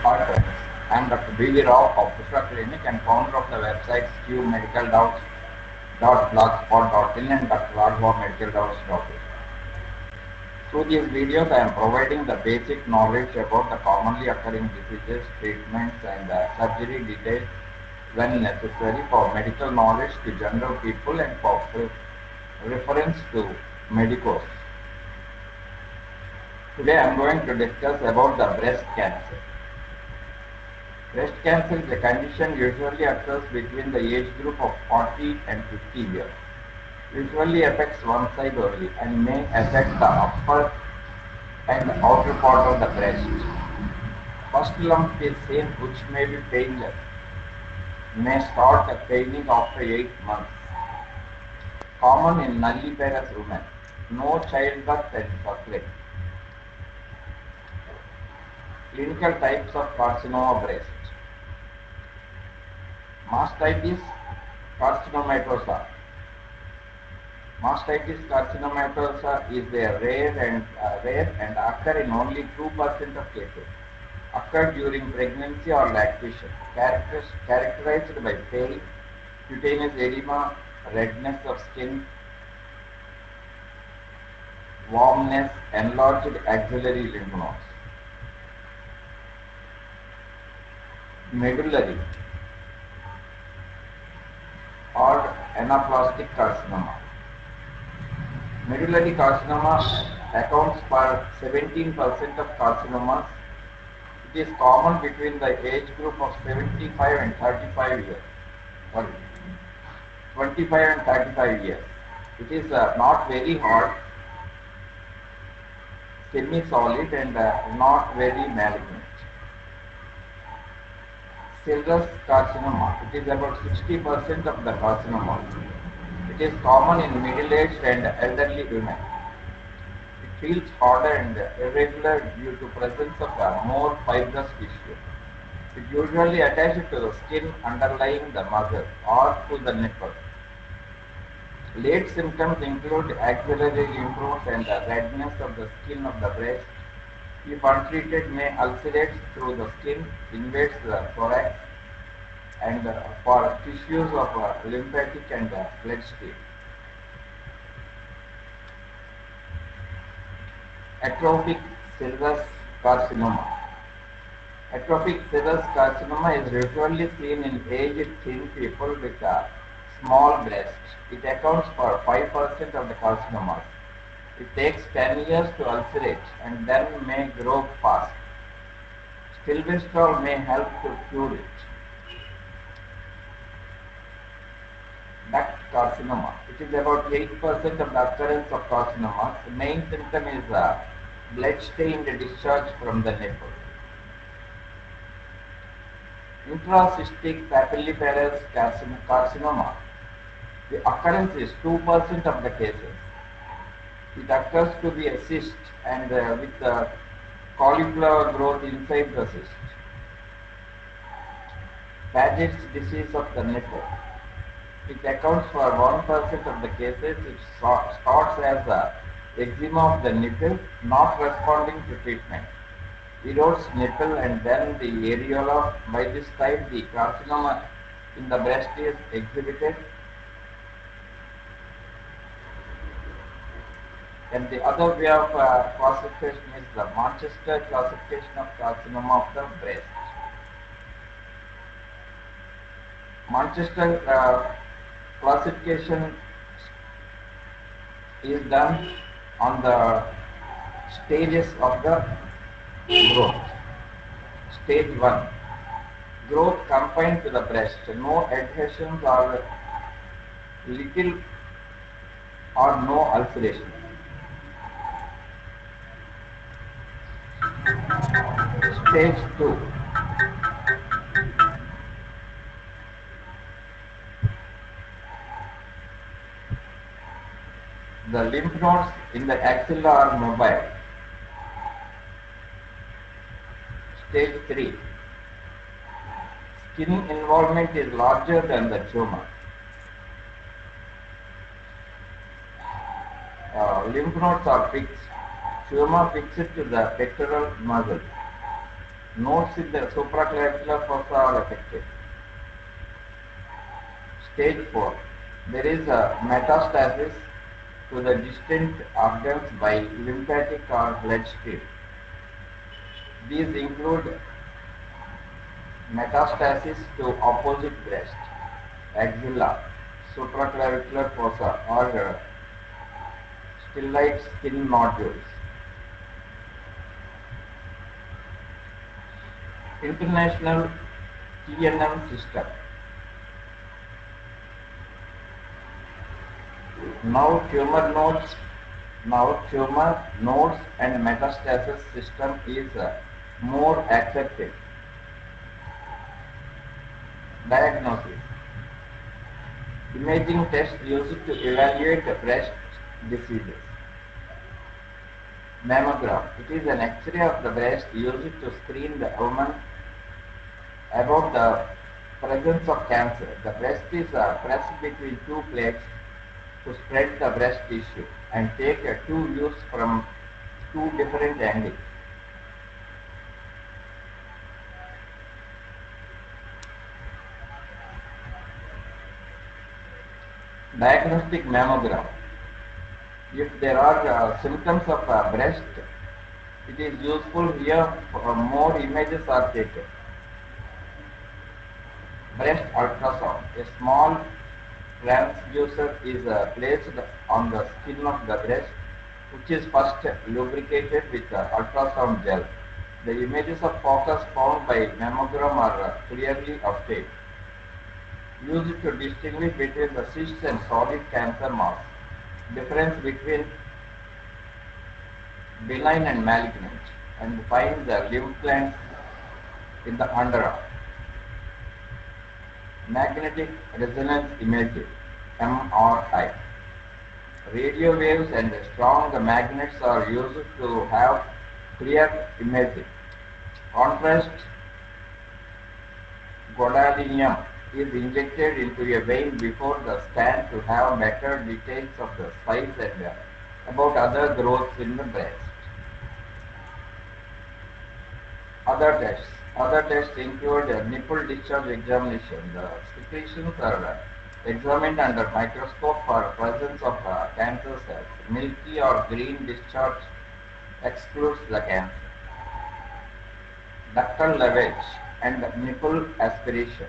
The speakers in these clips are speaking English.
Hi friends, I am Dr. B.V. Rao of Pushpa Clinic and founder of the websites qmedicaldoubts.blogspot.in and drraghavamedicaldoubts.in. Through these videos, I am providing the basic knowledge about the commonly occurring diseases, treatments, and surgery details when necessary for medical knowledge to general people and for reference to medicos. Today, I am going to discuss about the breast cancer. Breast cancer is a condition usually occurs between the age group of 40 and 50 years. Usually affects one side only and may affect the upper and outer part of the breast. First lump is seen which may be painless. May start paining after 8 months. Common in nulliparous women. No childbirth and suckling. Clinical types of carcinoma breast. Mastitis carcinomatosa. Mastitis carcinomatosa is a rare and occur in only 2% of cases. Occur during pregnancy or lactation. Characterized by pale, cutaneous edema, redness of skin, warmness, enlarged axillary lymph nodes. Medullary or anaplastic carcinoma. Medullary carcinoma accounts for 17% of carcinomas. It is common between the age group of 75 and 35 years. Sorry, 25 and 35 years. It is not very hard, semi-solid and not very malignant. Serous carcinoma. It is about 60% of the carcinoma. It is common in middle-aged and elderly women. It feels harder and irregular due to presence of more fibrous tissue. It usually attaches to the skin underlying the muscle or to the nipple. Late symptoms include axillary lymph nodes and the redness of the skin of the breast. If untreated, may ulcerate through the skin, invades the thorax, and for tissues of lymphatic and bloodstream. Atrophic serous carcinoma. Atrophic serous carcinoma is usually seen in aged thin people with a small breast. It accounts for 5% of the carcinomas. It takes 10 years to ulcerate and then may grow fast. Stilbestrol may help to cure it. Duct carcinoma. It is about 8% of the occurrence of carcinomas. The main symptom is blood-stained discharge from the nipple. Intracystic papillomastoid carcinoma. The occurrence is 2% of the cases. It occurs to be a cyst and with cauliflower growth inside the cyst. Paget's disease of the nipple. It accounts for 1% of the cases. It starts as eczema of the nipple, not responding to treatment. Erodes nipple and then the areola. By this time, the carcinoma in the breast is exhibited. And the other way of classification is the Manchester classification of carcinoma of the breast. Manchester classification is done on the stages of the growth. Stage 1. Growth confined to the breast. No adhesions or little or no ulceration. Stage 2. The lymph nodes in the axilla are mobile. Stage 3. Skin involvement is larger than the tumor. Lymph nodes are fixed. Tumor fixed to the pectoral muscle. Nodes in the supraclavicular fossa are affected. Stage 4. There is a metastasis to the distant organs by lymphatic or bloodstream. These include metastasis to opposite breast, axilla, supraclavicular fossa, or styloid skin nodules. International TNM system. Now tumor nodes and metastasis system is more accepted. Diagnosis. Imaging tests used to evaluate breast diseases. Mammogram. It is an X-ray of the breast used to screen the woman about the presence of cancer. The breast is pressed between two plates to spread the breast tissue and take two views from two different angles. Diagnostic mammogram. If there are symptoms of breast, it is useful here more images are taken. Breast ultrasound. A small transducer is placed on the skin of the breast, which is first lubricated with ultrasound gel. The images of focus found by mammogram are clearly obtained. Used to distinguish between the cysts and solid cancer mass. Difference between benign and malignant, and find the lymph glands in the underarm. Magnetic resonance imaging, MRI. Radio waves and strong magnets are used to have clear imaging. Contrast gadolinium is injected into a vein before the scan to have better details of the size and about other growths in the breast. Other tests include nipple discharge examination. The secretions are examined under microscope for presence of cancer cells. Milky or green discharge excludes the cancer. Ductal lavage and nipple aspiration.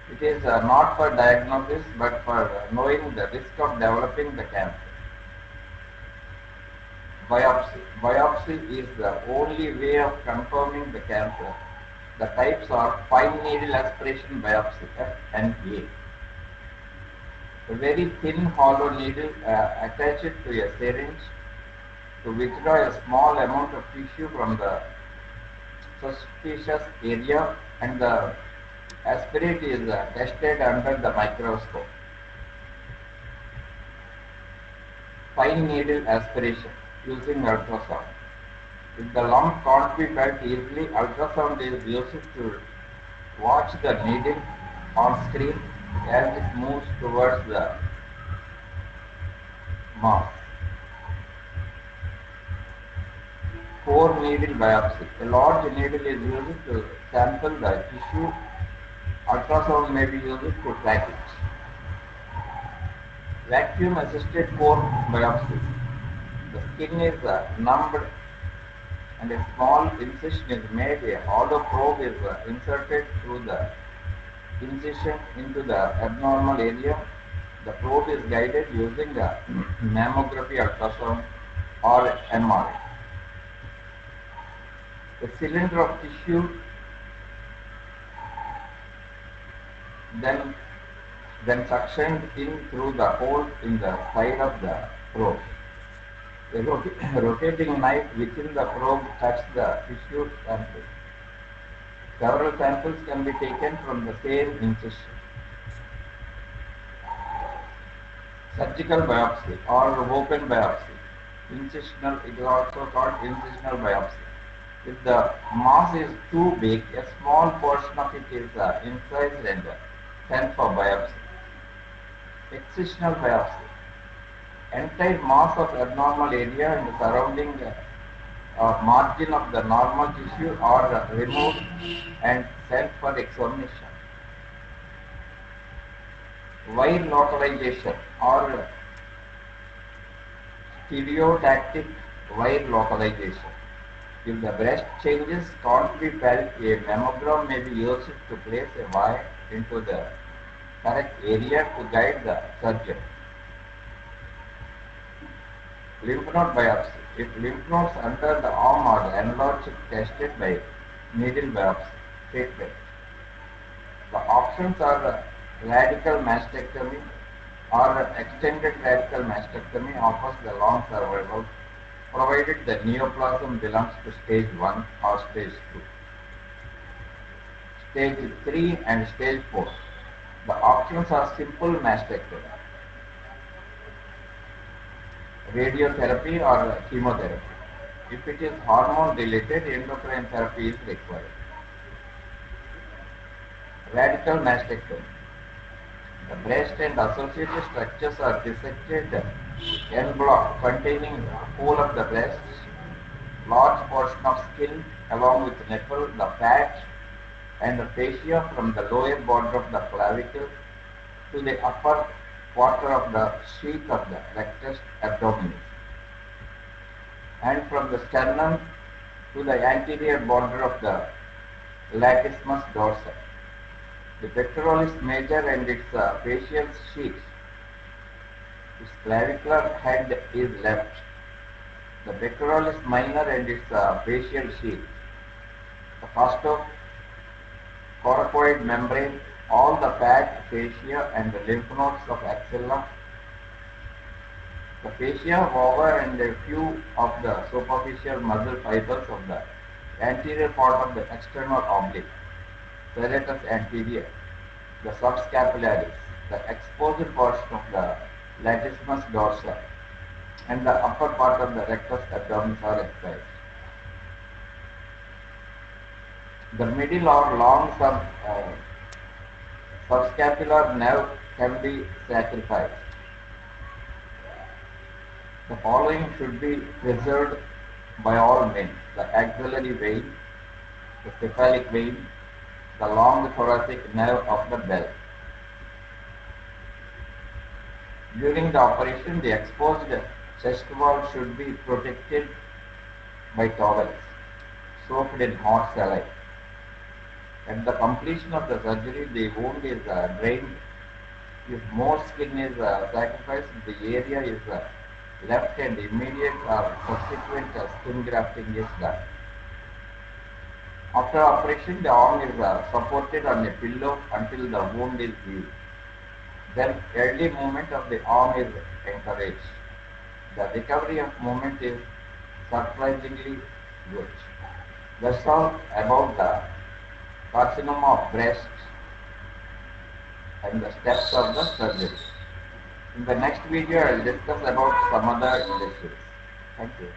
It is not for diagnosis but for knowing the risk of developing the cancer. Biopsy. Biopsy is the only way of confirming the cancer. The types are fine needle aspiration biopsy, F and A. A very thin hollow needle attached to a syringe to withdraw a small amount of tissue from the suspicious area, and the aspirate is tested under the microscope. Fine needle aspiration using ultrasound. If the lump can't be felt easily, ultrasound is used to watch the needle on screen as it moves towards the mass. Core needle biopsy. A large needle is used to sample the tissue. Ultrasound may be used to track it. Vacuum assisted core biopsy. The skin is numbed and a small incision is made. A hollow probe is inserted through the incision into the abnormal area. The probe is guided using the mammography, ultrasound, or MRI. A cylinder of tissue then suctioned in through the hole in the side of the probe. A rotating knife within the probe cuts the tissue sample. Several samples can be taken from the same incision. Surgical biopsy or open biopsy. Incisional, it is also called incisional biopsy. If the mass is too big, a small portion of it is incised and sent for biopsy. Excisional biopsy. Entire mass of abnormal area and the surrounding margin of the normal tissue are removed and sent for examination. Wire localization or stereotactic wire localization. If the breast changes can't be felt, a mammogram may be used to place a wire into the correct area to guide the surgeon. Lymph node biopsy. If lymph nodes under the arm are enlarged, tested by needle biopsy treatment. The options are radical mastectomy or extended radical mastectomy offers the long survival provided the neoplasm belongs to stage 1 or stage 2. Stage 3 and stage 4. The options are simple mastectomy, radiotherapy or chemotherapy. If it is hormone related, endocrine therapy is required. Radical mastectomy. The breast and associated structures are dissected en bloc containing whole of the breast, large portion of skin along with nipple, the fat and the fascia from the lower border of the clavicle to the upper quarter of the sheath of the rectus abdominis, and from the sternum to the anterior border of the latissimus dorsi. The pectoralis major and its facial sheath. Its clavicular head is left. The pectoralis minor and its facial sheath. The costocoracoid membrane, all the fat, fascia and the lymph nodes of axilla. The fascia, vulva and a few of the superficial muscle fibers of the anterior part of the external oblique. Serratus anterior, the subscapularis, the exposed portion of the latissimus dorsi, and the upper part of the rectus abdominis are excised. The middle or long subscapular nerve can be sacrificed. The following should be preserved by all men: the axillary vein, the cephalic vein, the long thoracic nerve of the bell. During the operation, the exposed chest wall should be protected by towels soaked in hot saline. At the completion of the surgery, the wound is drained. If more skin is sacrificed, the area is left and immediate or subsequent skin grafting is done. After operation, the arm is supported on a pillow until the wound is healed. Then early movement of the arm is encouraged. The recovery of movement is surprisingly good. That's all about the carcinoma of breast and the steps of the surgery. In the next video, I will discuss about some other issues. Thank you.